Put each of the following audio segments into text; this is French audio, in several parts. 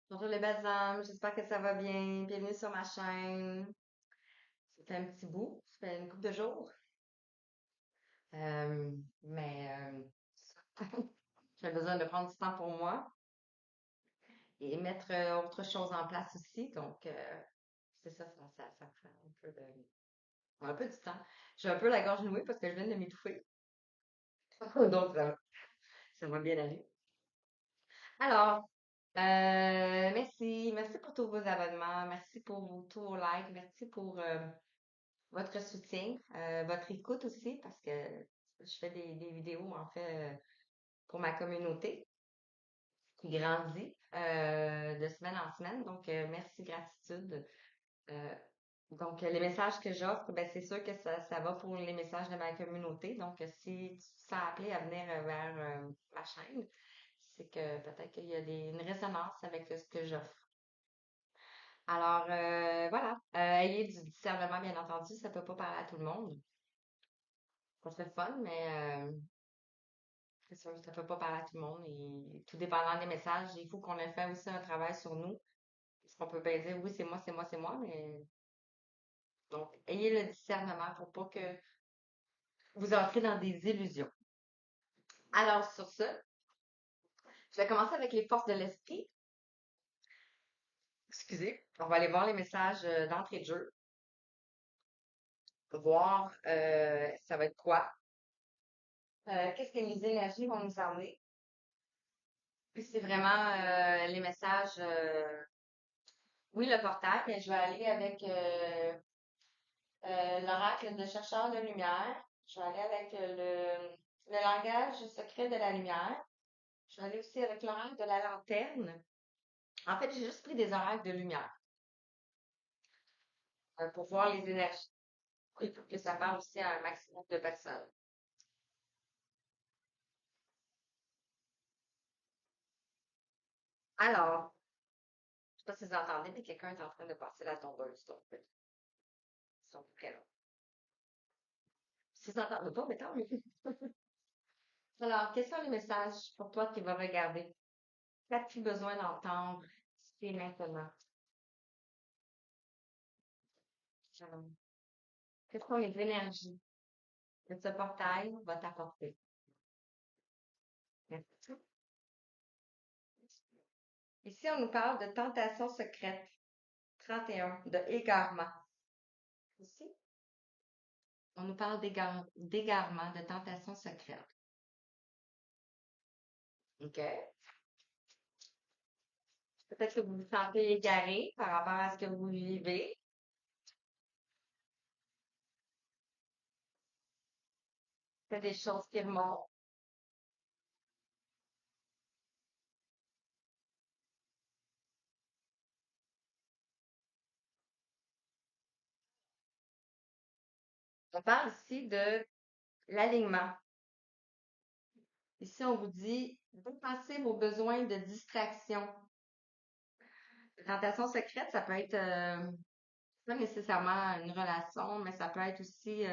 Bonjour les belles âmes, j'espère que ça va bien. Bienvenue sur ma chaîne. Ça fait un petit bout, ça fait une couple de jours. Euh, mais j'ai besoin de prendre du temps pour moi et mettre autre chose en place aussi. Donc, c'est ça prend un peu du temps. J'ai un peu la gorge nouée parce que je viens de m'étouffer. Donc, ça va bien aller. Alors, merci pour tous vos abonnements, merci pour tous vos likes, merci pour votre soutien, votre écoute aussi, parce que je fais des vidéos, en fait, pour ma communauté qui grandit de semaine en semaine. Donc, merci, gratitude. Euh, donc, les messages que j'offre, ben, c'est sûr que ça va pour les messages de ma communauté. Donc, si tu te sens appelé à venir vers ma chaîne, c'est que peut-être qu'il y a une résonance avec ce que j'offre. Alors, voilà. Ayez du discernement, bien entendu, ça peut pas parler à tout le monde. Ça serait fun, mais c'est sûr, ça peut pas parler à tout le monde. Et tout dépendant des messages, il faut qu'on ait fait aussi un travail sur nous. Parce qu'on peut bien dire, oui, c'est moi, mais donc, ayez le discernement pour pas que vous entrez dans des illusions. Alors, sur ce, je vais commencer avec les forces de l'esprit. Excusez. On va aller voir les messages d'entrée de jeu. Voir ça va être quoi. Qu'est-ce que les énergies vont nous emmener. Puis c'est vraiment les messages. Oui, le portail, mais je vais aller avec l'oracle de chercheur de lumière. Je vais aller avec le langage secret de la lumière. Je vais aller aussi avec l'oracle de la lanterne. En fait, j'ai juste pris des oracles de lumière pour voir les énergies et pour que ça parle aussi à un maximum de personnes. Alors, je sais pas si vous entendez, mais quelqu'un est en train de passer la tondeuse. Donc, ils sont très là. Si vous n'entendez pas, mais tant mieux. Alors, quels sont les messages pour toi qui vas regarder? Qu'as-tu besoin d'entendre? C'est maintenant. Alors, quelles sont les énergies que ce portail va t'apporter? Merci. Ici, on nous parle de tentation secrète. 31, de égarement. Ici, on nous parle d'égarement, de tentation secrète. OK? Peut-être que vous vous sentez égaré par rapport à ce que vous vivez. C'est des choses qui remontent. On parle ici de l'alignement. Ici, on vous dit, dépassez vos besoins de distraction. Tentation secrète, ça peut être pas nécessairement une relation, mais ça peut être aussi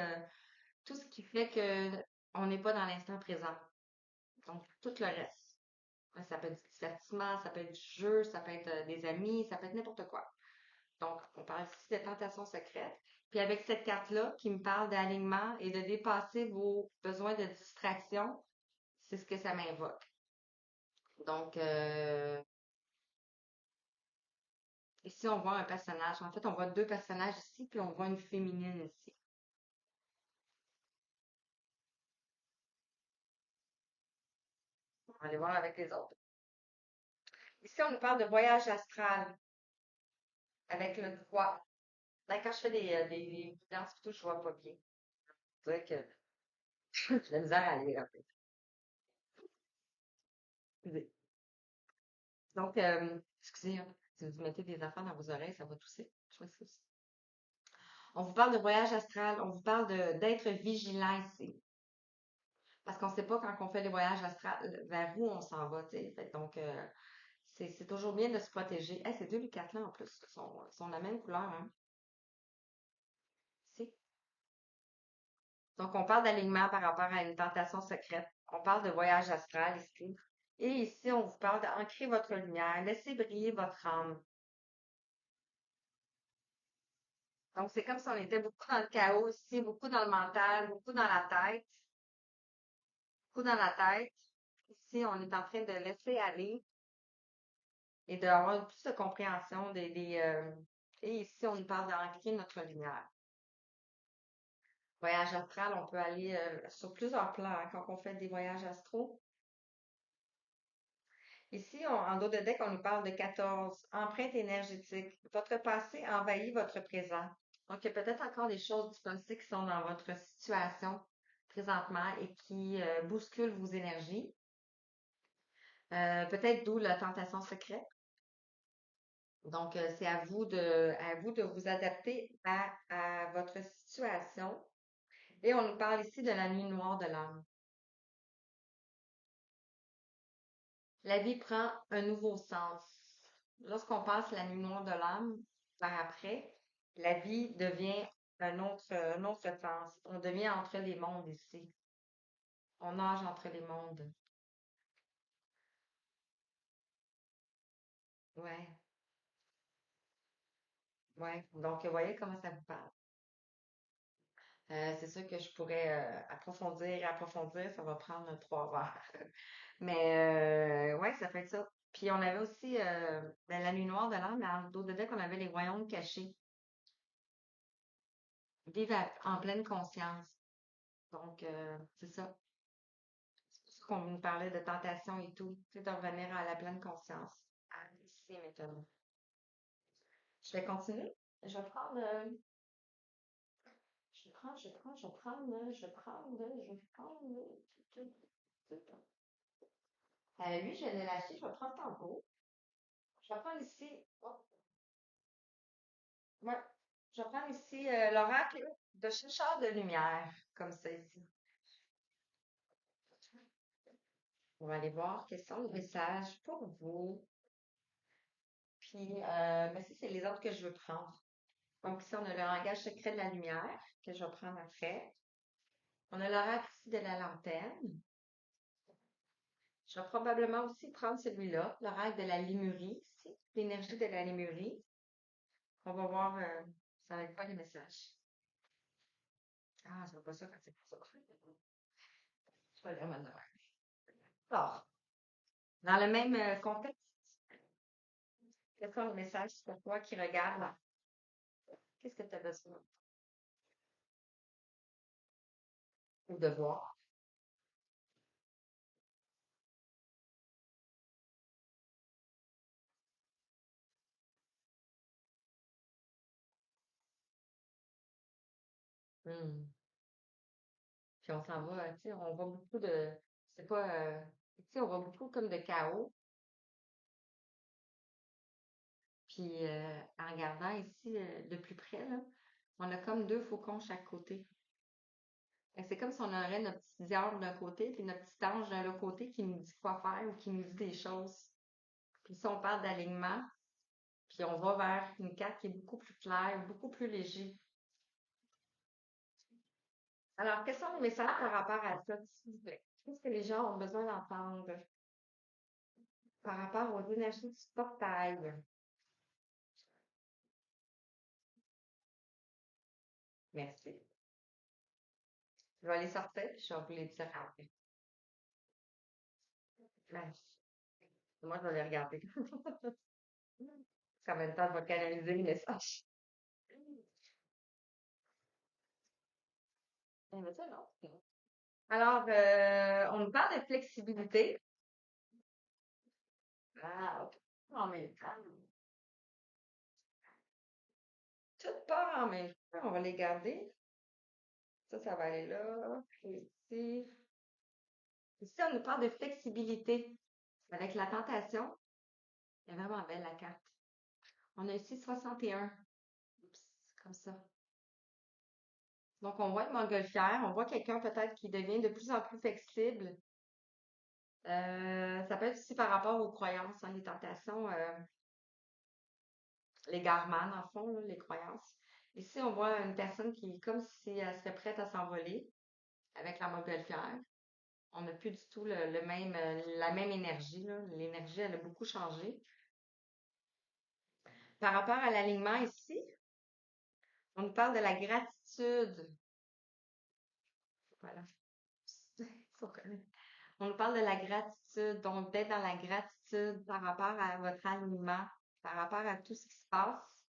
tout ce qui fait que on n'est pas dans l'instant présent. Donc, tout le reste. Ouais, ça peut être du divertissement, ça peut être du jeu, ça peut être des amis, ça peut être n'importe quoi. Donc, on parle ici de tentation secrète. Puis avec cette carte-là qui me parle d'alignement et de dépasser vos besoins de distraction, c'est ce que ça m'invoque. Donc, ici, on voit un personnage. En fait, on voit deux personnages ici, puis on voit une féminine ici. On va aller voir avec les autres. Ici, on nous parle de voyage astral avec le 3. Là, quand je fais des danses, tout, je vois pas bien. C'est vrai que j'ai de la misère à lire un peu. Excusez. Donc, excusez, hein, si vous mettez des affaires dans vos oreilles, ça va tousser. Je m'excuse. On vous parle de voyage astral, on vous parle d'être vigilant ici. Parce qu'on ne sait pas quand on fait des voyages astrales vers où on s'en va, tu sais. Donc, c'est toujours bien de se protéger. Hey, ces deux lucarnes-là, en plus, sont la même couleur, hein. Si. Donc, on parle d'alignement par rapport à une tentation secrète. On parle de voyage astral ici. Et ici, on vous parle d'ancrer votre lumière, laisser briller votre âme. Donc, c'est comme si on était beaucoup dans le chaos ici, beaucoup dans le mental, beaucoup dans la tête. Ici, on est en train de laisser aller et d'avoir plus de compréhension et ici, on nous parle d'ancrer notre lumière. Voyage astral, on peut aller sur plusieurs plans hein, quand on fait des voyages astraux. Ici, en dos de deck, on nous parle de 14 empreintes énergétiques. Votre passé envahit votre présent. Donc, il y a peut-être encore des choses du passé qui sont dans votre situation présentement et qui bousculent vos énergies. Peut-être d'où la tentation secrète. Donc, c'est à vous de vous adapter à votre situation. Et on nous parle ici de la nuit noire de l'âme. La vie prend un nouveau sens. Lorsqu'on passe la nuit noire de l'âme, par après, la vie devient un autre sens. On devient entre les mondes ici. On nage entre les mondes. Ouais, ouais. Donc, vous voyez comment ça vous parle. C'est sûr que je pourrais approfondir et approfondir, ça va prendre 3 heures. Mais ouais, ça fait ça. Puis on avait aussi ben, la nuit noire de l'âme, mais en dos de deck, on avait les royaumes cachés. Vivre en pleine conscience. Donc, c'est ça. C'est pour ça qu'on nous parlait de tentation et tout. Tu sais, de revenir à la pleine conscience. Ah, ici, maintenant. Je vais continuer. Je vais prendre, je vais prendre. Lui, je vais le lâcher, je vais prendre tantôt. Je vais prendre ici. Oh, ouais. Je vais prendre ici l'oracle de chercheur de lumière, comme ça ici. On va aller voir quels sont les messages pour vous. Puis, ben, ça, c'est les autres que je veux prendre. Donc, ici, on a le langage secret de la lumière, que je vais prendre après. On a l'oracle ici de la lanterne. Je vais probablement aussi prendre celui-là, l'oracle de la limurie ici, l'énergie de la limurie. On va voir, ça va être quoi les messages. Ah, je vois pas ça quand c'est pour ça. Je vais lire maintenant. Alors, dans le même contexte, quels sont les messages pour toi qui regarde? Qu'est-ce que tu as besoin ou de voir? Hmm. Puis on s'en va, tu sais, on voit beaucoup de, c'est pas, tu sais, on voit beaucoup comme de chaos. Puis en regardant ici de plus près, là, on a comme deux faucons chaque côté. Fait que c'est comme si on aurait notre petit diable d'un côté, puis notre petit ange d'un autre côté qui nous dit quoi faire ou qui nous dit des choses. Puis si on parle d'alignement, puis on va vers une carte qui est beaucoup plus claire, beaucoup plus léger. Alors, quels sont les messages par rapport à ça, s'il vous plaît? Qu'est-ce que les gens ont besoin d'entendre par rapport aux énergies du portail? Merci. Je vais les sortir, puis je vais vous les dire après. Merci. Moi, je vais les regarder. Ça va le temps de canaliser le message. Eh ben, ça, non. Alors, on nous parle de flexibilité. Ah, ok. En même temps. Tout part en même temps. On va les garder. Ça va aller là. Puis ici. Ici, on nous parle de flexibilité. Avec la tentation, elle est vraiment belle, la carte. On a ici 61. Oups, comme ça. Donc, on voit une montgolfière. On voit quelqu'un peut-être qui devient de plus en plus flexible. Ça peut être aussi par rapport aux croyances, hein, les tentations, l'égarement, dans le fond, là, les croyances. Ici, on voit une personne qui est comme si elle serait prête à s'envoler avec la montgolfière. On n'a plus du tout le même, la même énergie, là. L'énergie, elle a beaucoup changé. Par rapport à l'alignement ici, on nous parle de la gratitude. Voilà. Faut connaître. On nous parle de la gratitude, donc d'être dans la gratitude par rapport à votre alignement, par rapport à tout ce qui se passe.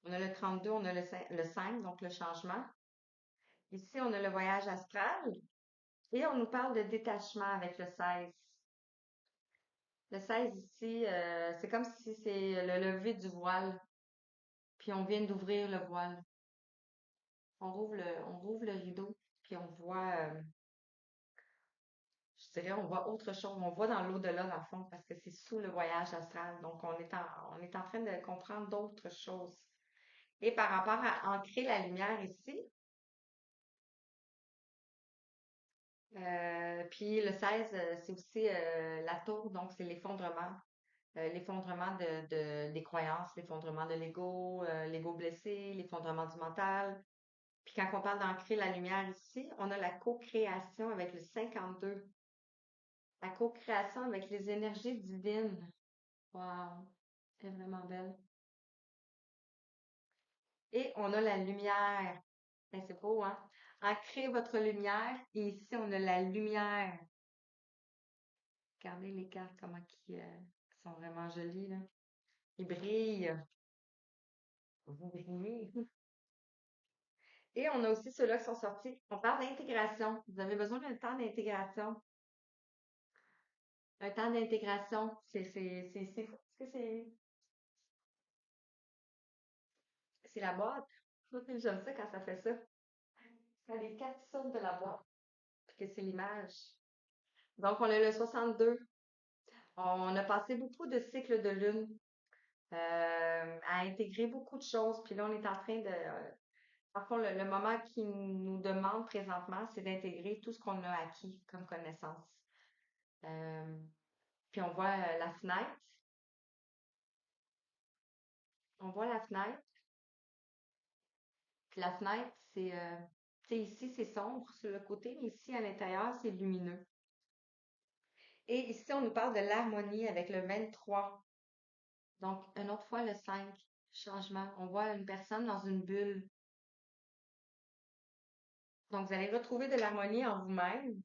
On a le 32, on a le 5, donc le changement. Ici, on a le voyage astral et on nous parle de détachement avec le 16. Le 16 ici, c'est comme si c'est le lever du voile, puis on vient d'ouvrir le voile. On rouvre le rideau, puis on voit, je dirais, on voit autre chose. On voit dans l'au-delà, dans le fond, parce que c'est sous le voyage astral. Donc, on est en train de comprendre d'autres choses. Et par rapport à ancrer la lumière ici, puis le 16, c'est aussi la tour, donc c'est l'effondrement. L'effondrement des croyances, l'effondrement de l'ego blessé, l'effondrement du mental. Puis quand on parle d'ancrer la lumière ici, on a la co-création avec le 52. La co-création avec les énergies divines. Wow, c'est vraiment belle. Et on a la lumière. Ben, c'est beau, hein? Ancrez votre lumière. Et ici, on a la lumière. Regardez les cartes, comment qui sont vraiment jolies, là. Ils brillent. Vous brillez. Et on a aussi ceux-là qui sont sortis. On parle d'intégration. Vous avez besoin d'un temps d'intégration. Un temps d'intégration. Est-ce que c'est la boîte? J'aime ça quand ça fait ça. Quand les cartes sortent de la boîte, puis que c'est l'image. Donc, on a le 62. On a passé beaucoup de cycles de lune à intégrer beaucoup de choses. Puis là, on est en train de... par contre, le moment qui nous demande présentement, c'est d'intégrer tout ce qu'on a acquis comme connaissance. Euh, Puis on voit la fenêtre. On voit la fenêtre. Puis la fenêtre, tu sais, ici, c'est sombre sur le côté, mais ici, à l'intérieur, c'est lumineux. Et ici, on nous parle de l'harmonie avec le 23. Donc, une autre fois, le 5, changement. On voit une personne dans une bulle. Donc, vous allez retrouver de l'harmonie en vous-même.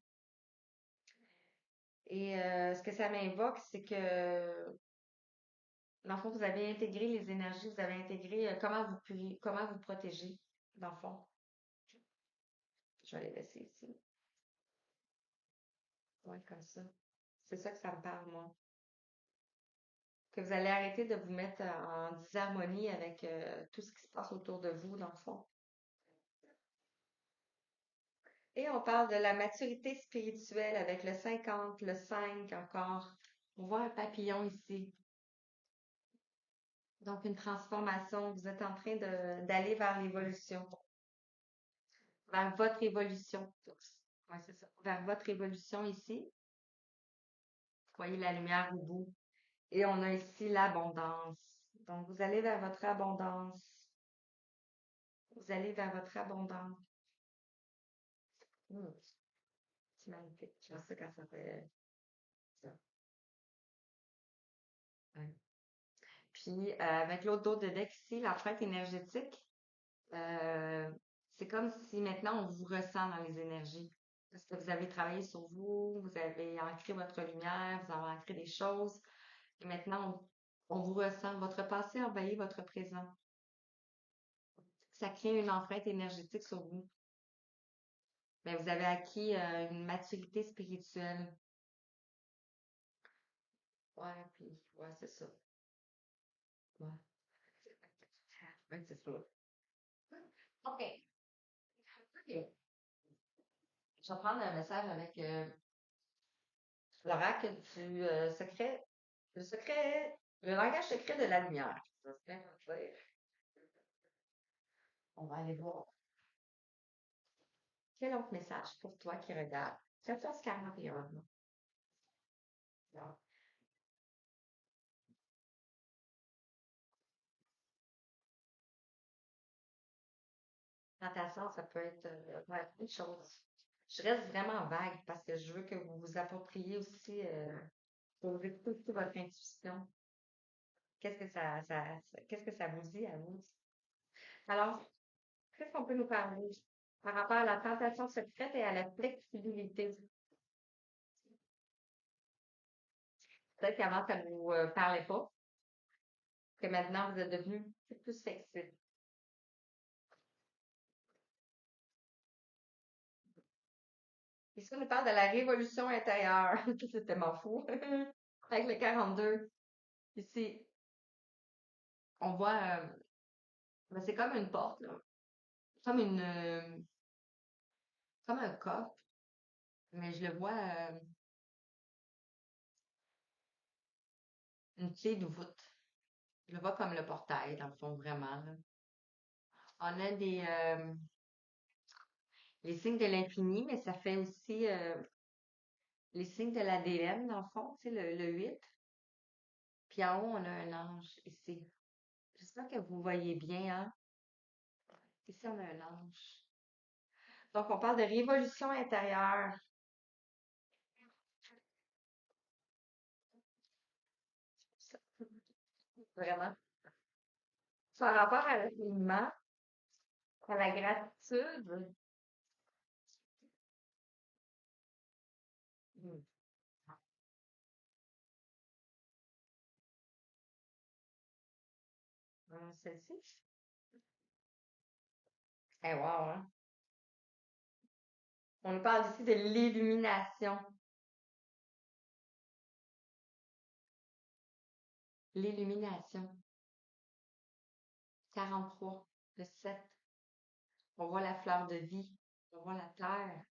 Et ce que ça m'invoque, c'est que, dans le fond, vous avez intégré les énergies, vous avez intégré comment vous protéger, dans le fond. Je vais les laisser ici. Ouais, comme ça. C'est ça que ça me parle, moi. Que vous allez arrêter de vous mettre en disharmonie avec tout ce qui se passe autour de vous, dans le fond. Et on parle de la maturité spirituelle avec le 50, le 5 encore. On voit un papillon ici. Donc, une transformation. Vous êtes en train d'aller vers l'évolution, vers votre évolution. Oui, c'est ça. Vers votre évolution ici. Vous voyez la lumière au bout. Et on a ici l'abondance. Donc, vous allez vers votre abondance. Vous allez vers votre abondance. Hmm, c'est magnifique. J'aime ça quand ça fait ça. Ouais. Puis, avec l'autre dos de deck ici, l'empreinte énergétique, euh, c'est comme si maintenant on vous ressent dans les énergies. Parce que vous avez travaillé sur vous, vous avez ancré votre lumière, vous avez ancré des choses. Et maintenant, on vous ressent. Votre passé envahit votre présent. Ça crée une empreinte énergétique sur vous. Mais vous avez acquis une maturité spirituelle. Ouais, puis, ouais, c'est ça. Ouais, ouais, c'est ça. OK. OK. Je vais prendre un message avec l'oracle du secret, le langage secret de la lumière. Ça se fait comme ça. On va aller voir. Quel autre message pour toi qui regarde? 14h41. Tentation, ça peut être ouais, plein de choses. Je reste vraiment vague parce que je veux que vous vous appropriez aussi, que vous écoutez aussi votre intuition. Qu'est-ce que ça vous dit à vous? Alors, qu'est-ce qu'on peut nous parler par rapport à la tentation secrète et à la flexibilité? Peut-être qu'avant, ça ne vous parlait pas, que maintenant, vous êtes devenu un petit peu plus flexible. Ici, on nous parle de la révolution intérieure. C'est tellement fou. Avec le 42. Ici, on voit, ben, c'est comme une porte, là. Comme comme un coffre, mais je le vois, une clé de voûte. Je le vois comme le portail, dans le fond, vraiment, là. On a les signes de l'infini, mais ça fait aussi, les signes de l'ADN, dans le fond, tu sais, le 8. Puis en haut, on a un ange, ici. J'espère que vous voyez bien, hein? Ici, on a un ange. Donc, on parle de révolution intérieure. Vraiment. Par rapport à l'alignement, à la gratitude. Hmm. Celle-ci. Eh, wow, hein? On nous parle ici de l'illumination. L'illumination. 43, le 7. On voit la fleur de vie. On voit la terre.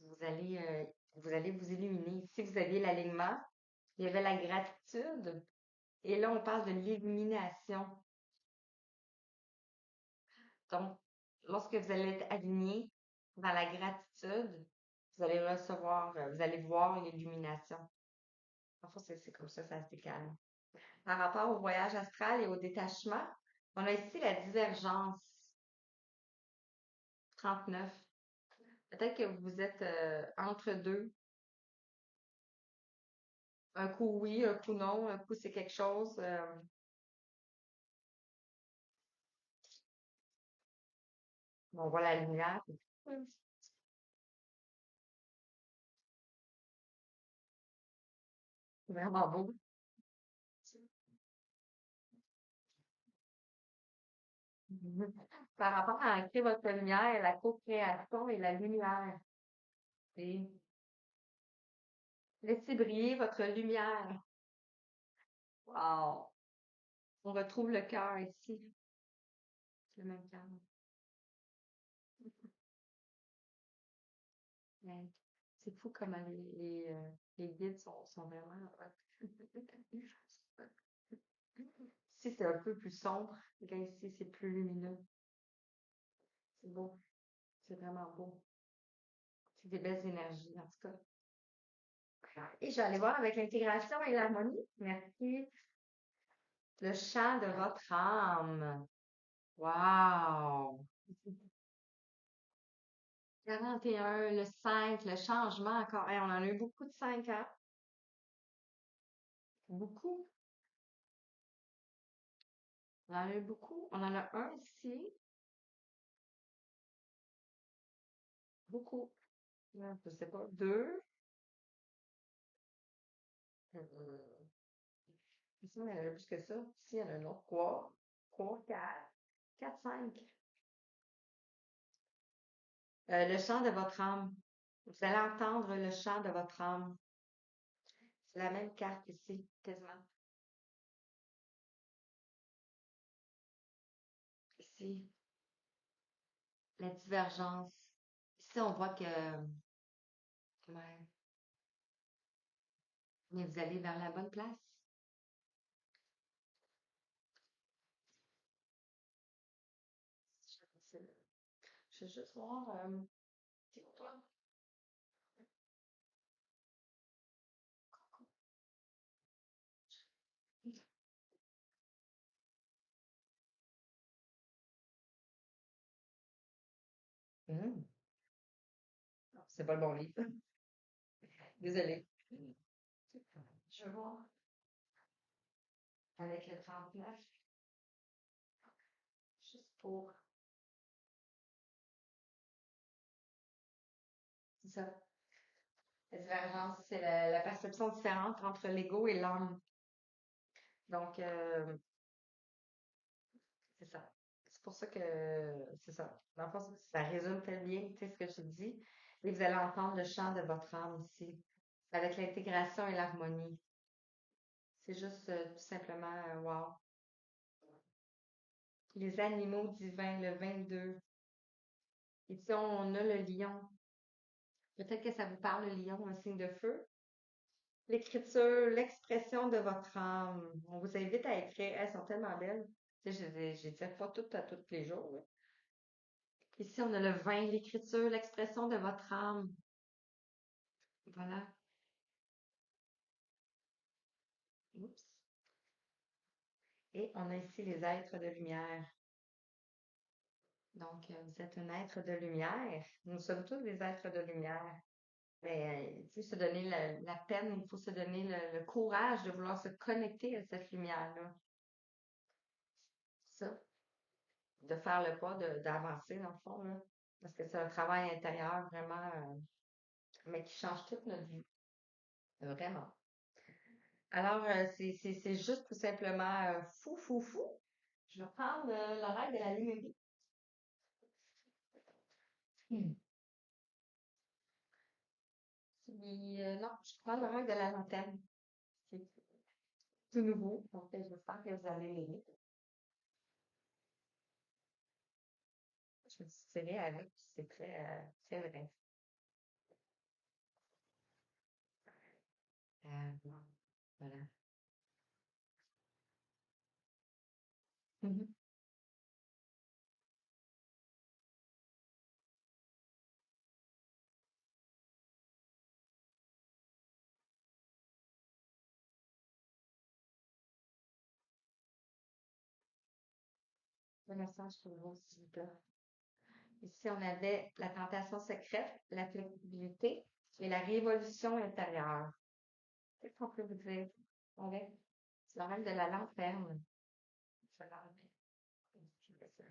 Vous allez vous illuminer. Si vous aviez l'alignement, il y avait la gratitude. Et là, on parle de l'illumination. Donc, lorsque vous allez être aligné dans la gratitude, vous allez recevoir, vous allez voir l'illumination. Enfin, c'est comme ça se décale. Par rapport au voyage astral et au détachement, on a ici la divergence, 39. Peut-être que vous êtes entre deux. Un coup oui, un coup non, un coup c'est quelque chose. On voit la lumière. C'est vraiment beau. Par rapport à créer votre lumière, la co-création et la lumière. Et laissez briller votre lumière. Wow! On retrouve le cœur ici. C'est le même cœur. Ouais. C'est fou comment les guides sont vraiment hot. Ici, c'est un peu plus sombre. Là, ici, c'est plus lumineux. C'est beau. C'est vraiment beau. C'est des belles énergies, en tout cas. Et je vais aller voir avec l'intégration et l'harmonie. Merci. Le chant de votre âme. Wow! 41, le 5, le changement encore. Hey, on en a eu beaucoup de 5, hein? Beaucoup. On en a eu beaucoup. On en a un ici. Beaucoup. Je sais pas. Deux. Ici, il y en a plus que ça. Ici, il y en a un autre. Trois. Trois, quatre. Quatre, cinq. Le chant de votre âme. Vous allez entendre le chant de votre âme. C'est la même carte ici, quasiment. Ici, la divergence. Ici, on voit que, ouais, mais vous allez vers la bonne place. Je vais juste voir, c'est pour toi. C'est pas le bon livre. Désolée. Je vais voir avec le 39, juste pour... C'est ça. La divergence, c'est la perception différente entre l'ego et l'âme. Donc, c'est ça. C'est pour ça que c'est ça. Dans le fond, ça résume très bien, tu sais, ce que je dis. Et vous allez entendre le chant de votre âme ici, avec l'intégration et l'harmonie. C'est juste tout simplement wow. Les animaux divins, le 22. Ici, on a le lion. Peut-être que ça vous parle, le lion, un signe de feu. L'écriture, l'expression de votre âme. On vous invite à écrire. Elles sont tellement belles. Tu sais, je les tire pas toutes à tous les jours, là. Ici, on a le vin, l'écriture, l'expression de votre âme. Voilà. Oups. Et on a ici les êtres de lumière. Donc, vous êtes un être de lumière. Nous sommes tous des êtres de lumière. Mais il faut se donner la peine, il faut se donner le courage de vouloir se connecter à cette lumière-là. Ça, de faire le pas, d'avancer dans le fond, là. Parce que c'est un travail intérieur vraiment, mais qui change toute notre vie. Vraiment. Alors, c'est juste tout simplement fou, fou, fou. Je vais prendre l'horaire de la ligne. Hmm. Non, je prends l'horaire de la lanterne. C'est tout nouveau. Donc, j'espère que vous allez l'aimer. Je me suis tirée avec, c'est très vrai. Voilà. Mhm. Le message pour vous, s'il vous plaît. Ici, on avait la tentation secrète, la flexibilité et la révolution intérieure. Qu'est-ce qu'on peut vous dire? Ouais. C'est la règle de la lanterne. Je l'enlève. Je fais ça.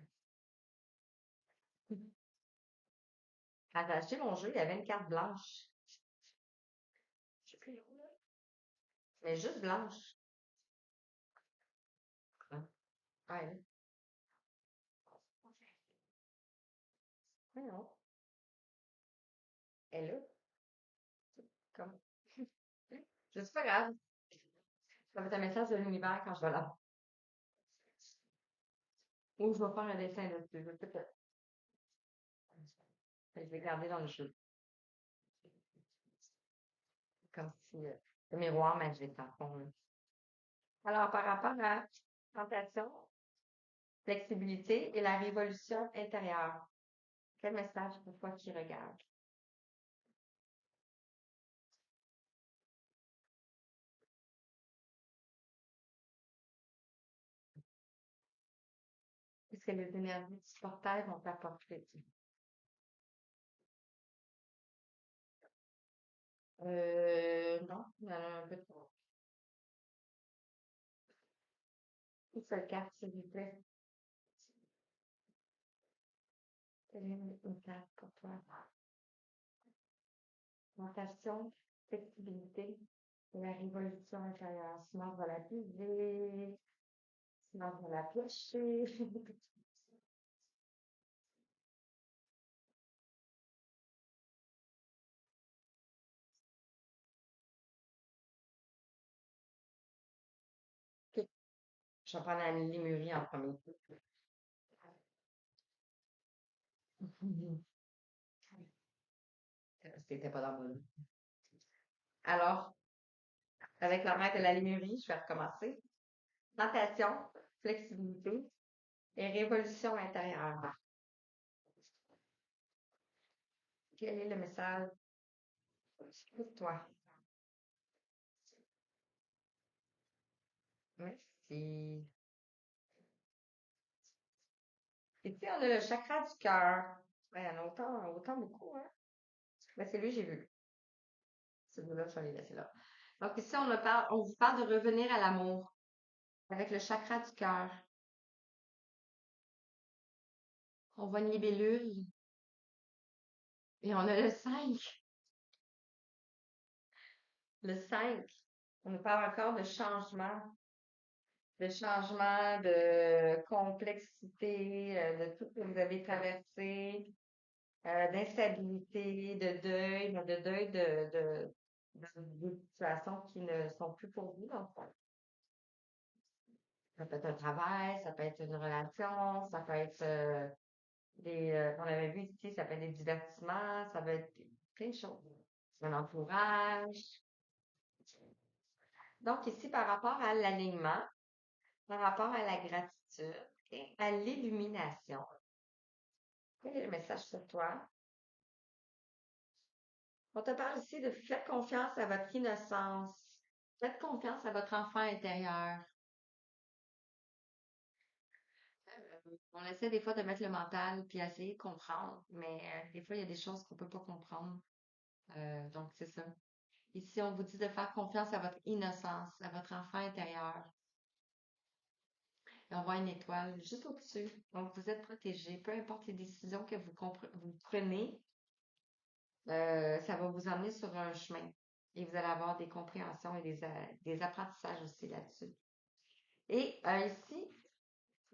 Quand j'ai acheté mon jeu, il y avait une carte blanche. Je sais plus où, là. Mais juste blanche. Hein? Ouais. Ouais, non. Elle est là. Comme. C'est pas grave. Ça va être un message de l'univers quand je vais là. Ou je vais faire un dessin dessus. Je sais pas. Je vais garder dans le jeu. Comme si le miroir magique, en fond, là. Alors, par rapport à tentation, flexibilité et la révolution intérieure, quel message pour toi qui regarde? Qu'est-ce que les énergies du portail vont t'apporter? Non, il y en a un peu trop. Une seule carte, s'il vous plaît. Quelle est une carte pour toi? Tentation, flexibilité et la révolution intérieure. Sinon, on va la piser. Sinon, on va la piocher. Ok. Je vais prendre la limurie en premier. C'était pas dans mon. Alors, avec la main de la limurie, je vais recommencer. Tentation, flexibilité et révolution intérieure. Quel est le message pour toi? Merci. Et puis, on a le chakra du cœur. Ouais, il y en a autant beaucoup, hein? Ben, c'est lui, j'ai vu. Celui-là, je vais les laisser là. Donc ici, on vous parle de revenir à l'amour avec le chakra du cœur. On voit une libellule et on a le 5. Le 5. On nous parle encore de changement, de complexité, de tout ce que vous avez traversé, d'instabilité, de deuil, mais de deuil de situations qui ne sont plus pour vous, dans le fond. Ça peut être un travail, ça peut être une relation, ça peut être on avait vu ici, ça peut être des divertissements, ça peut être plein de choses. Un entourage. Donc ici, par rapport à l'alignement, par rapport à la gratitude et à l'illumination, quel est le message pour toi? On te parle ici de faites confiance à votre innocence. Faites confiance à votre enfant intérieur. On essaie des fois de mettre le mental puis essayer de comprendre, mais des fois, il y a des choses qu'on peut pas comprendre. Donc, c'est ça. Ici, on vous dit de faire confiance à votre innocence, à votre enfant intérieur. Et on voit une étoile juste au-dessus. Donc, vous êtes protégé. Peu importe les décisions que vous prenez, ça va vous emmener sur un chemin. Et vous allez avoir des compréhensions et des apprentissages aussi là-dessus. Et ici,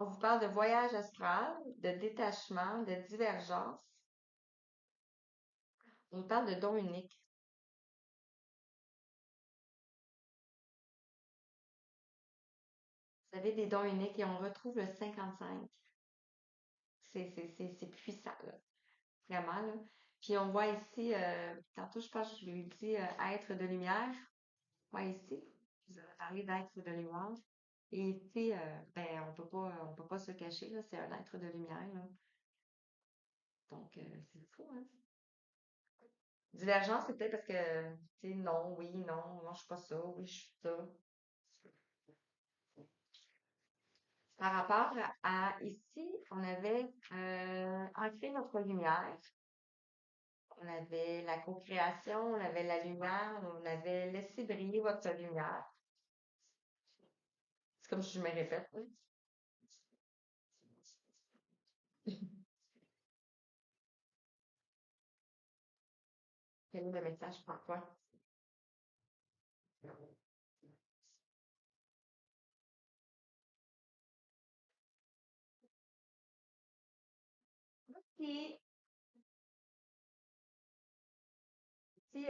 on vous parle de voyage astral, de détachement, de divergence. On vous parle de dons uniques. Vous avez des dons uniques et on retrouve le 55. C'est puissant, là. Vraiment, là. Puis on voit ici, tantôt je pense que je lui ai dit être de lumière. Ouais, ici, vous avez parlé d'être de lumière. Et ici, ben, on peut pas se cacher, là, c'est un être de lumière, là. Donc, c'est fou, hein? Divergence, c'est peut-être parce que, tu sais, non, oui, non, non, je suis pas ça, oui, je suis ça. Par rapport ici, on avait ancré notre lumière. On avait la co-création, on avait la lumière, on avait laissé briller votre lumière. C'est comme si je me répète, oui. Quel est le message pour toi? Puis, ici,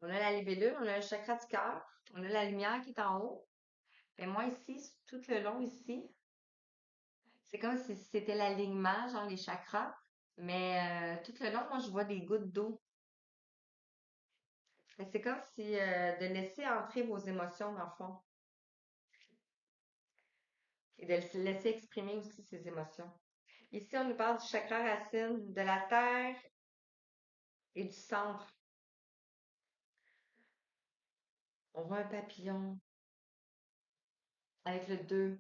on a la libellule, on a le chakra du cœur, on a la lumière qui est en haut. Et moi, ici, tout le long, ici, c'est comme si c'était l'alignement, genre les chakras. Mais tout le long, moi, je vois des gouttes d'eau. Mais c'est comme si de laisser entrer vos émotions dans le fond et de laisser exprimer aussi ses émotions. Ici, on nous parle du chakra racine, de la terre et du centre. On voit un papillon avec le 2.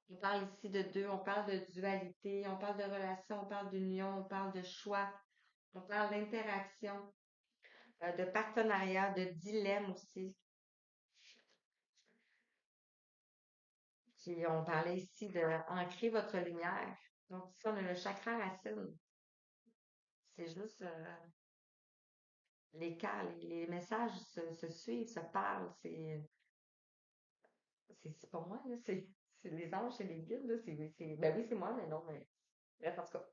On parle ici de deux, on parle de dualité, on parle de relation, on parle d'union, on parle de choix, on parle d'interaction, de partenariat, de dilemme aussi. Puis on parlait ici de ancrer votre lumière. Donc ici, on a le chakra racine. C'est juste les messages se suivent, se parlent. C'est pas moi, là. C'est les anges, c'est les guides, là. Ben oui, c'est moi, mais non, mais bref, en tout cas.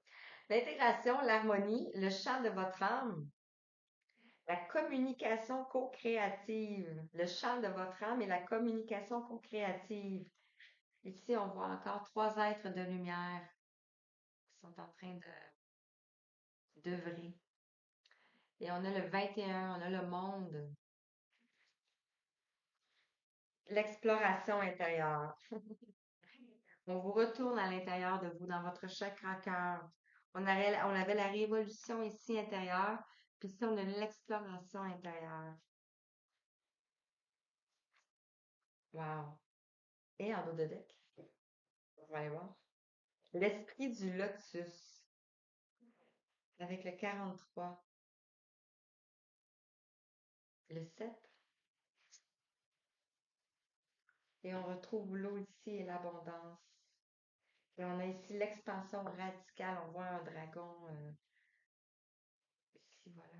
L'intégration, l'harmonie, le chant de votre âme, la communication co-créative, le chant de votre âme et la communication co-créative. Ici, on voit encore trois êtres de lumière qui sont en train d'œuvrer. Et on a le 21, on a le monde, l'exploration intérieure. On vous retourne à l'intérieur de vous, dans votre chakra cœur. On avait la révolution ici intérieure, puis ici, on a l'exploration intérieure. Wow. Et en dos de deck, on va aller voir. L'esprit du lotus. avec le 43, le 7, et on retrouve l'eau ici et l'abondance. Et on a ici l'expansion radicale. On voit un dragon ici, voilà.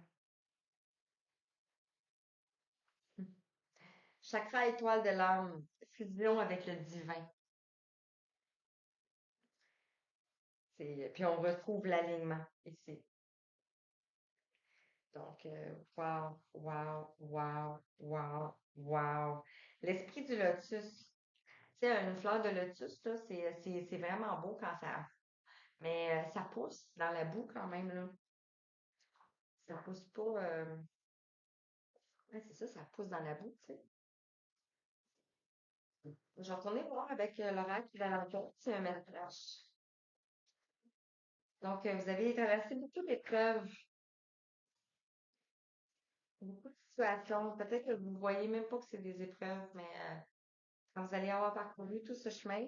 Chakra étoile de l'âme, fusion avec le divin. Puis on retrouve l'alignement ici. Donc, wow, wow, wow, wow, wow. L'esprit du lotus. Tu sais, une fleur de lotus, là, c'est vraiment beau quand ça. Mais ça pousse dans la boue quand même, là. Ça pousse pas. Ouais, c'est ça, ça pousse dans la boue, tu sais. Je vais retourner voir avec l'oracle qui va l'entour. C'est un métrage. Donc, vous avez traversé beaucoup d'épreuves, beaucoup de situations. Peut-être que vous ne voyez même pas que c'est des épreuves, mais quand vous allez avoir parcouru tout ce chemin,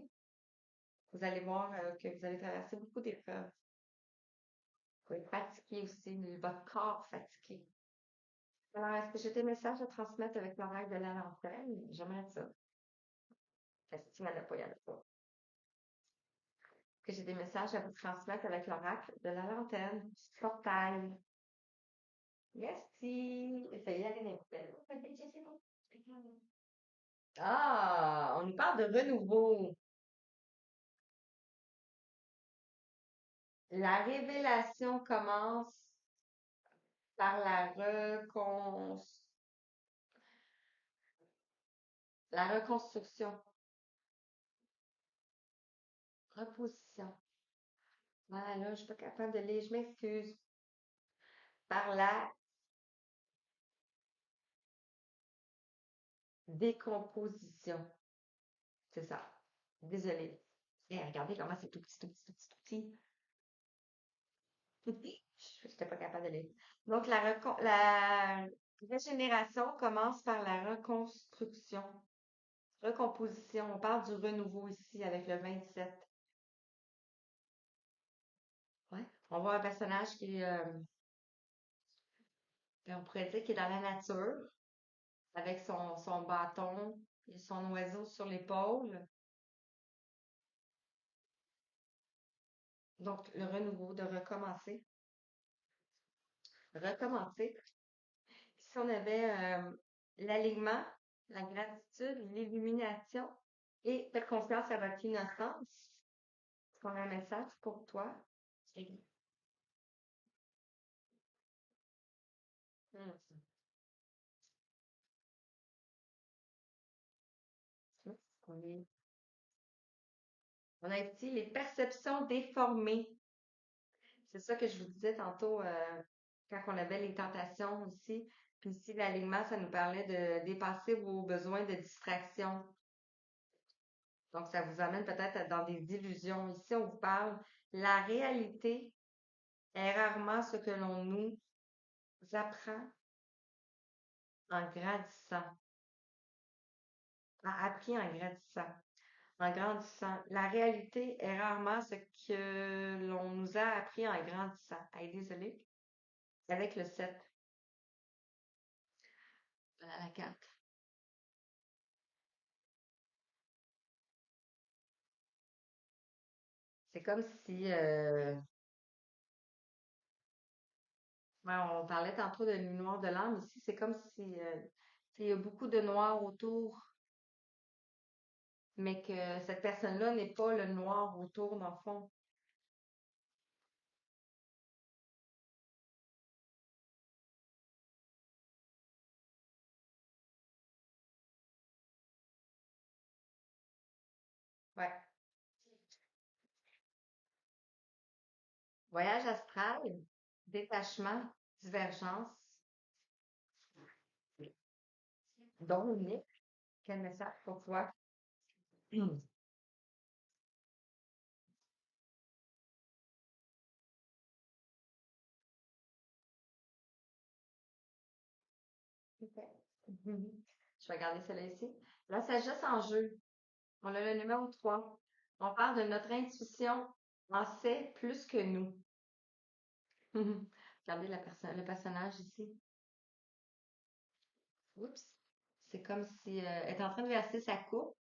vous allez voir que vous allez traverser beaucoup d'épreuves. Vous pouvez être fatigué aussi, votre corps fatigué. Alors, est-ce que j'ai des messages à transmettre avec l'oracle de la lanterne? J'aimerais ça. Parce que si il n'y en a pas, il n'y en a pas. Que j'ai des messages à vous transmettre avec l'oracle de la lanterne, du portail. Merci. Ça y est, elle est belle. Ah, on nous parle de renouveau. La révélation commence par la reconstruction, reposition. Voilà, là, je suis pas capable de lire, je m'excuse. Par la décomposition. C'est ça. Désolée. Et regardez comment c'est tout petit, tout petit, tout petit, tout petit. Tout petit. Je n'étais pas capable de lire. Donc, la régénération commence par la reconstruction. Recomposition. On parle du renouveau ici avec le 27. Ouais. On voit un personnage qui est, on pourrait dire, qui est dans la nature, avec son bâton et son oiseau sur l'épaule. Donc, le renouveau, de recommencer. Recommencer. Si on avait l'alignement, la gratitude, l'illumination et faire confiance à votre innocence, est-ce qu'on a un message pour toi? Oui. Hmm. Oui. On a ici les perceptions déformées. C'est ça que je vous disais tantôt quand on avait les tentations aussi. Puis ici, l'alignement, ça nous parlait de dépasser vos besoins de distraction. Donc, ça vous amène peut-être dans des illusions. Ici, on vous parle, la réalité est rarement ce que l'on nous apprend en grandissant, a appris en grandissant, en grandissant. La réalité est rarement ce que l'on nous a appris en grandissant. Hey, désolé. Avec le 7. Voilà la carte. C'est comme si, ouais, on parlait tantôt de nuit noire de l'âme, ici, c'est comme si, il y a beaucoup de noir autour, mais que cette personne-là n'est pas le noir autour, dans le fond. Ouais. Voyage astral, détachement, divergence, don unique. Quel message pour toi? Super. Mhm. Je vais regarder celle-là ici. La sagesse en jeu. On a le numéro 3. On parle de notre intuition en sait plus que nous. Regardez le personnage ici. Oups. C'est comme si elle est en train de verser sa coupe.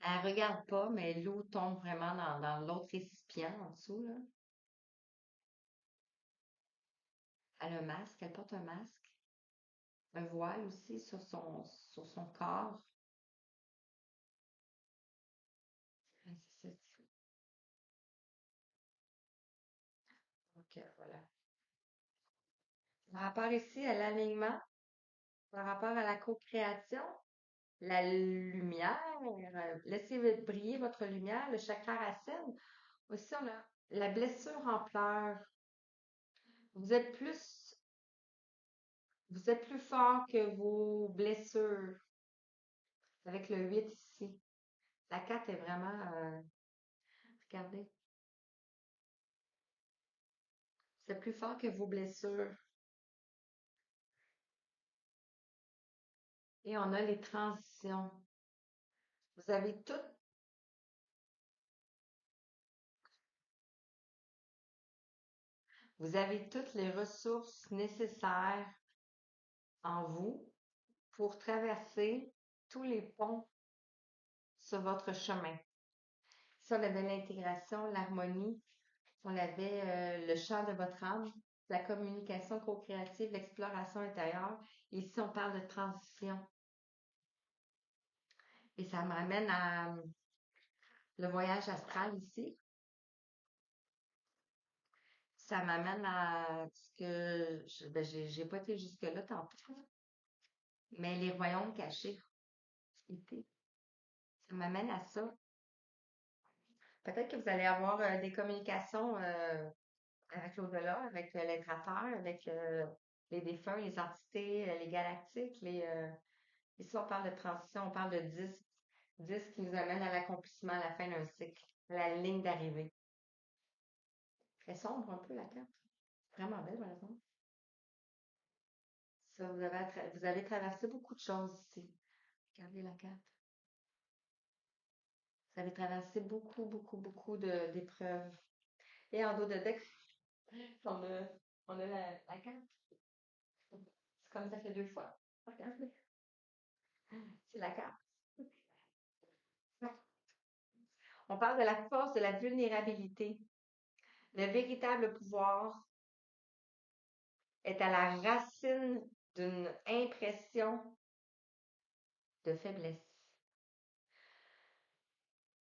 Elle regarde pas, mais l'eau tombe vraiment dans l'autre récipient en dessous, là. Elle a un masque, elle porte un masque, un voile aussi sur son corps. Ouais, c'est ça. Donc, voilà. Par rapport ici à l'alignement, par rapport à la co-création, la lumière, laissez briller votre lumière, le chakra racine. Aussi, on a la blessure en pleurs. Vous êtes plus, vous êtes plus fort que vos blessures. Avec le 8 ici. La 4 est vraiment, regardez, c'est plus fort que vos blessures. Et on a les transitions. Vous avez tout, vous avez toutes les ressources nécessaires en vous pour traverser tous les ponts sur votre chemin. Si on avait l'intégration, l'harmonie, on avait le chant de votre âme, la communication co-créative, l'exploration intérieure. Ici, on parle de transition. Et ça m'amène à le voyage astral ici. Ça m'amène à ce que ben, j'ai pas été jusque-là tantôt, mais les royaumes cachés. Ici. Ça m'amène à ça. Peut-être que vous allez avoir des communications avec l'au-delà, avec l'intraterre, avec les défunts, les entités, les galactiques, ici, on parle de transition, on parle de 10 qui nous amène à l'accomplissement à la fin d'un cycle, à la ligne d'arrivée. Très sombre un peu la carte. Vraiment belle, par exemple. Ça, vous avez traversé beaucoup de choses ici. Regardez la carte. Vous avez traversé beaucoup, beaucoup, beaucoup d'épreuves. Et en dos de deck, on a, on a la carte. C'est comme ça fait deux fois. Regardez. C'est la carte. On parle de la force de la vulnérabilité. Le véritable pouvoir est à la racine d'une impression de faiblesse.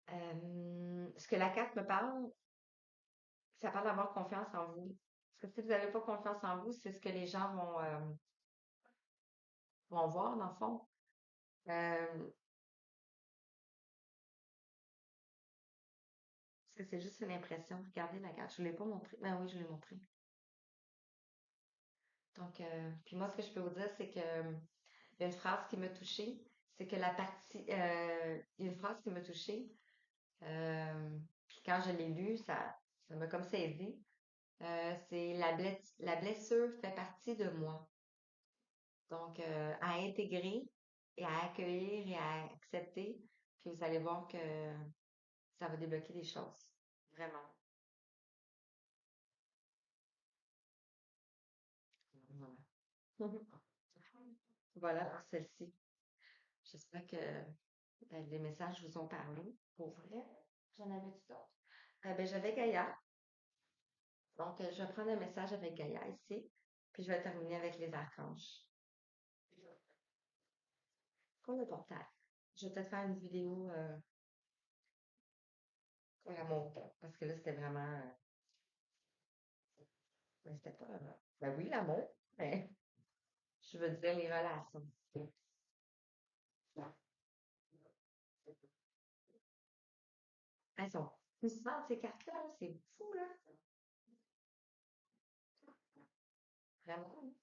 Ce que la carte me parle, ça parle d'avoir confiance en vous. Parce que si vous n'avez pas confiance en vous, c'est ce que les gens vont voir, dans le fond. Euh, Parce que c'est juste une impression. Regardez la carte. Je ne l'ai pas montré. Ben oui, je l'ai montré. Donc, puis moi, ce que je peux vous dire, c'est que il y a une phrase qui m'a touchée. C'est que il y a une phrase qui m'a touchée. Puis quand je l'ai lue, ça m'a comme saisi. C'est la blessure fait partie de moi. Donc, à intégrer et à accueillir et à accepter. Puis vous allez voir que ça va débloquer des choses. Vraiment. Voilà. Voilà pour celle-ci. J'espère que les messages vous ont parlé. Pour vrai, j'en avais du d'autres. Ben, j'avais Gaïa. Donc, je vais prendre un message avec Gaïa ici. Puis je vais terminer avec les archanges. Pour le portail. Je vais peut-être faire une vidéo pour l'amour. Parce que là, c'était vraiment. Mais c'était pas. Ben oui, l'amour. Mais je veux dire les relations. Elles sont puissantes, ces cartes-là. C'est fou, là. Vraiment.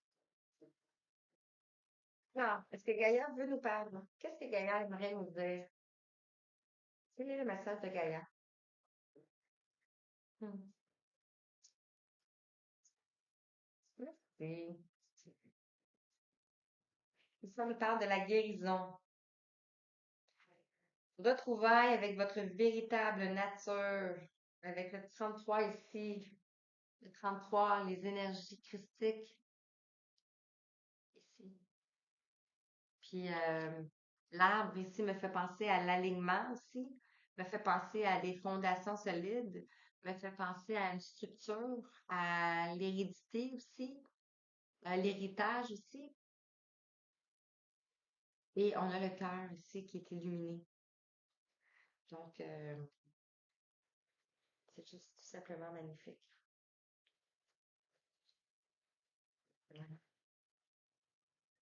Non, est-ce que Gaïa veut nous parler? Qu'est-ce que Gaïa aimerait nous dire? Quel est le message de Gaïa? Hmm. Merci. Ici, on nous parle de la guérison. Retrouvailles avec votre véritable nature. avec le 33 ici, le 33, les énergies christiques ici. Puis l'arbre ici me fait penser à l'alignement aussi, me fait penser à des fondations solides, me fait penser à une structure, à l'hérédité aussi, à l'héritage aussi. Et on a le cœur ici qui est illuminé. Donc, c'est juste tout simplement magnifique. Voilà.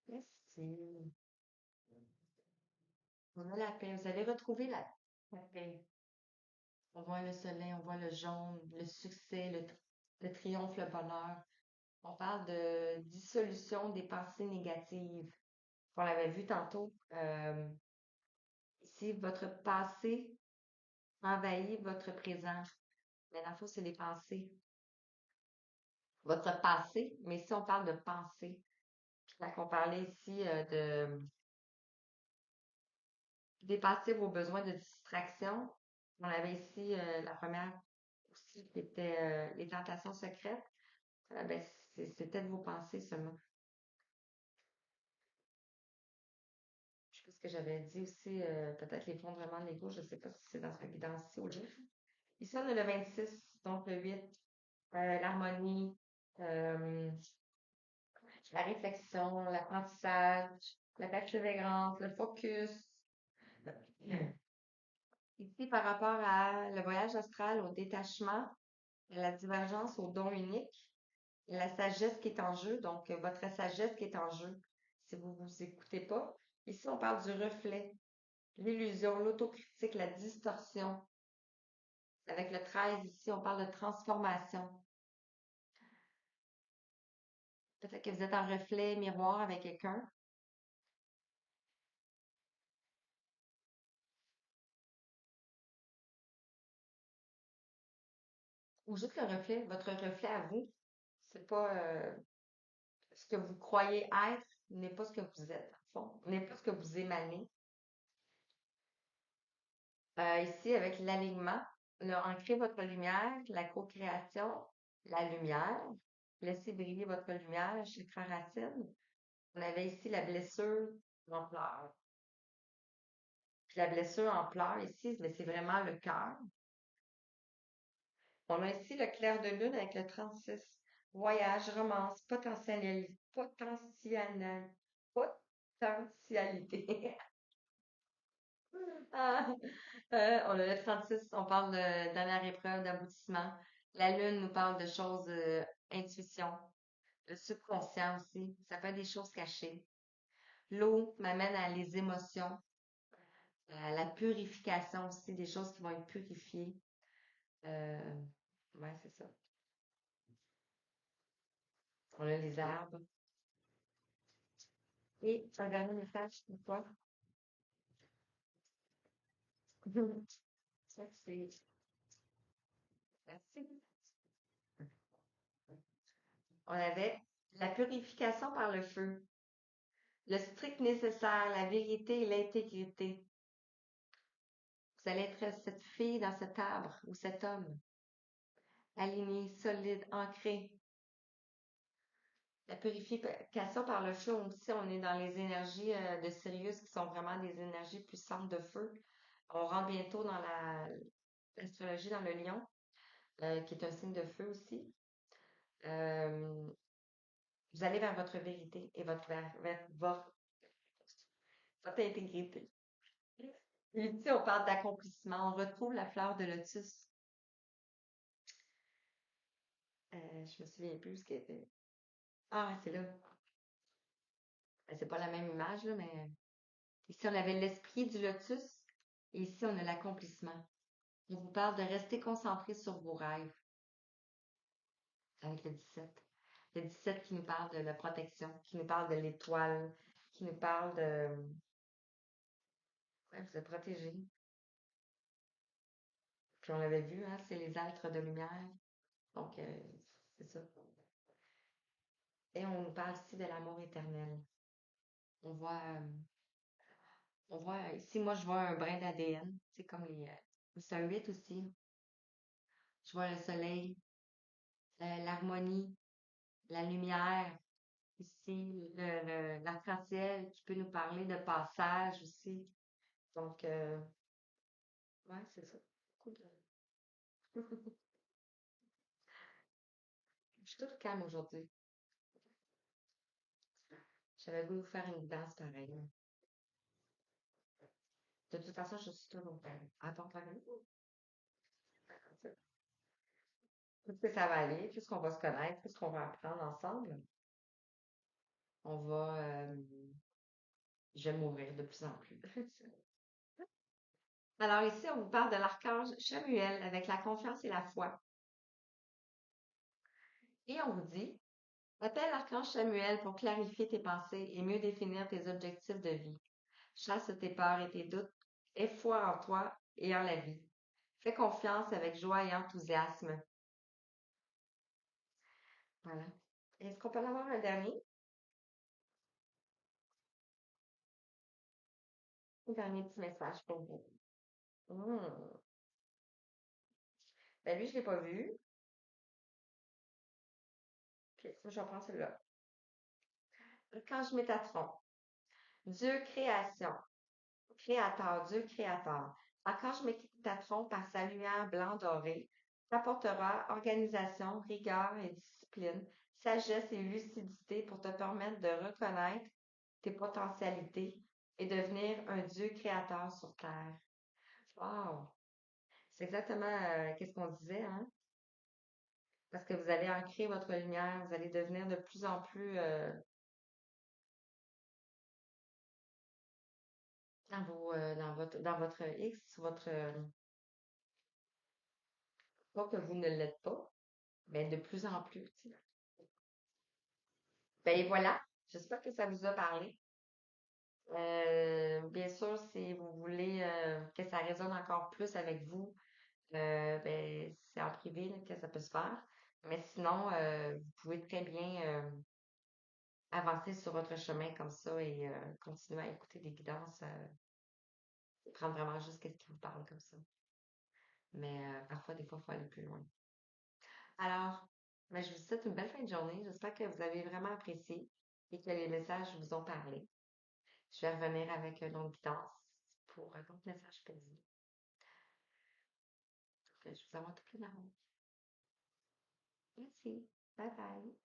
Merci. On a la paix. Vous avez retrouvé la paix. On voit le soleil, on voit le jaune, le succès, le triomphe, le bonheur. On parle de dissolution des pensées négatives. On l'avait vu tantôt. Ici, votre passé envahit votre présent. Mais dans le fond, c'est les pensées. Votre passé, mais ici, on parle de pensée. Quand on parlait ici de dépasser vos besoins de distraction, on avait ici la première aussi qui était les tentations secrètes. Ben, c'était de vos pensées seulement. Je sais pas ce que j'avais dit aussi, peut-être l'effondrement de l'ego, je sais pas si c'est dans sa guidance ici ou là. Ici, on a le 26, donc le 8, l'harmonie, euh, la réflexion, l'apprentissage, la persévérance, le focus. Ici, par rapport à le voyage astral, au détachement, la divergence au don unique, la sagesse qui est en jeu, donc votre sagesse qui est en jeu, si vous vous écoutez pas. Ici, on parle du reflet, l'illusion, l'autocritique, la distorsion. Avec le 13, ici, on parle de transformation. Peut-être que vous êtes en reflet miroir avec quelqu'un, ou juste le reflet, votre reflet à vous. C'est pas ce que vous croyez être, n'est pas ce que vous êtes, en fond, n'est pas ce que vous émanez. Ici, avec l'alignement, on a ancré votre lumière, la co-création, la lumière. Laissez briller votre lumière, chakra racine. On avait ici la blessure en pleurs. Puis la blessure en pleurs ici, mais c'est vraiment le cœur. On a ici le clair de lune avec le 36. Voyage, romance, potentialité. Ah, on a le 36, on parle de dernière épreuve d'aboutissement. La lune nous parle de choses, intuition, le subconscient aussi. Ça peut être des choses cachées. L'eau m'amène à les émotions, à la purification aussi, des choses qui vont être purifiées. Euh, ouais, c'est ça. On a les arbres. Et un dernier message pour toi. Ça, c'est, merci. On avait la purification par le feu, le strict nécessaire, la vérité et l'intégrité. Vous allez être cette fille dans cet arbre ou cet homme, aligné, solide, ancré. La purification par le feu aussi, on est dans les énergies de Sirius qui sont vraiment des énergies puissantes de feu. On rentre bientôt dans l'astrologie dans le lion, qui est un signe de feu aussi. Euh, vous allez vers votre vérité et votre intégrité. Et ici, on parle d'accomplissement. On retrouve la fleur de lotus. Je me souviens plus ce qu'elle était. Ah, c'est là. C'est pas la même image, là, mais ici, on avait l'esprit du lotus et ici, on a l'accomplissement. On vous parle de rester concentré sur vos rêves avec le 17. Le 17 qui nous parle de la protection, qui nous parle de l'étoile, qui nous parle de... Ouais, vous êtes protégés. Puis on l'avait vu, hein, c'est les êtres de lumière. Donc, c'est ça. Et on nous parle ici de l'amour éternel. On voit, ici, moi, je vois un brin d'ADN. C'est comme les, c'est un 8 aussi. Je vois le soleil, l'harmonie, la lumière, ici, l'arc-en-ciel qui peut nous parler de passage aussi. Donc, ouais, c'est ça. Cool. Je suis toute calme aujourd'hui. J'avais voulu vous faire une danse pareille. De toute façon, je suis toujours calme. Attends, pareil. Plus que ça va aller, plus qu'on va se connaître, plus qu'on va apprendre ensemble, on va, je vais mourir de plus en plus. Alors ici, on vous parle de l'archange Chamuel avec la confiance et la foi. Et on vous dit, appelle l'archange Chamuel pour clarifier tes pensées et mieux définir tes objectifs de vie. Chasse tes peurs et tes doutes, aie foi en toi et en la vie. Fais confiance avec joie et enthousiasme. Voilà. Est-ce qu'on peut en avoir un dernier? Un dernier petit message pour vous. Hmm. Ben lui, je l'ai pas vu. Ok, je vais prendre celui-là. Archange Métatron. Dieu création. Créateur, Dieu créateur. Archange Métatron, par sa lumière blanc doré, t'apportera organisation, rigueur et discipline, sagesse et lucidité pour te permettre de reconnaître tes potentialités et devenir un Dieu créateur sur Terre. Wow! C'est exactement qu'est-ce qu'on disait, hein? Parce que vous allez ancrer votre lumière, vous allez devenir de plus en plus dans votre X, votre pas que vous ne l'êtes pas, mais de plus en plus. Tu sais. Ben et voilà. J'espère que ça vous a parlé. Bien sûr, si vous voulez que ça résonne encore plus avec vous, ben c'est en privé là, que ça peut se faire. Mais sinon, vous pouvez très bien avancer sur votre chemin comme ça et continuer à écouter des guidances, prendre vraiment juste ce qui vous parle comme ça. Mais parfois, des fois, il faut aller plus loin. Alors, ben, je vous souhaite une belle fin de journée. J'espère que vous avez vraiment apprécié et que les messages vous ont parlé. Je vais revenir avec une autre guidance pour un autre message pour vous. Donc, je vous envoie tout plein d'amour. Merci. Bye bye.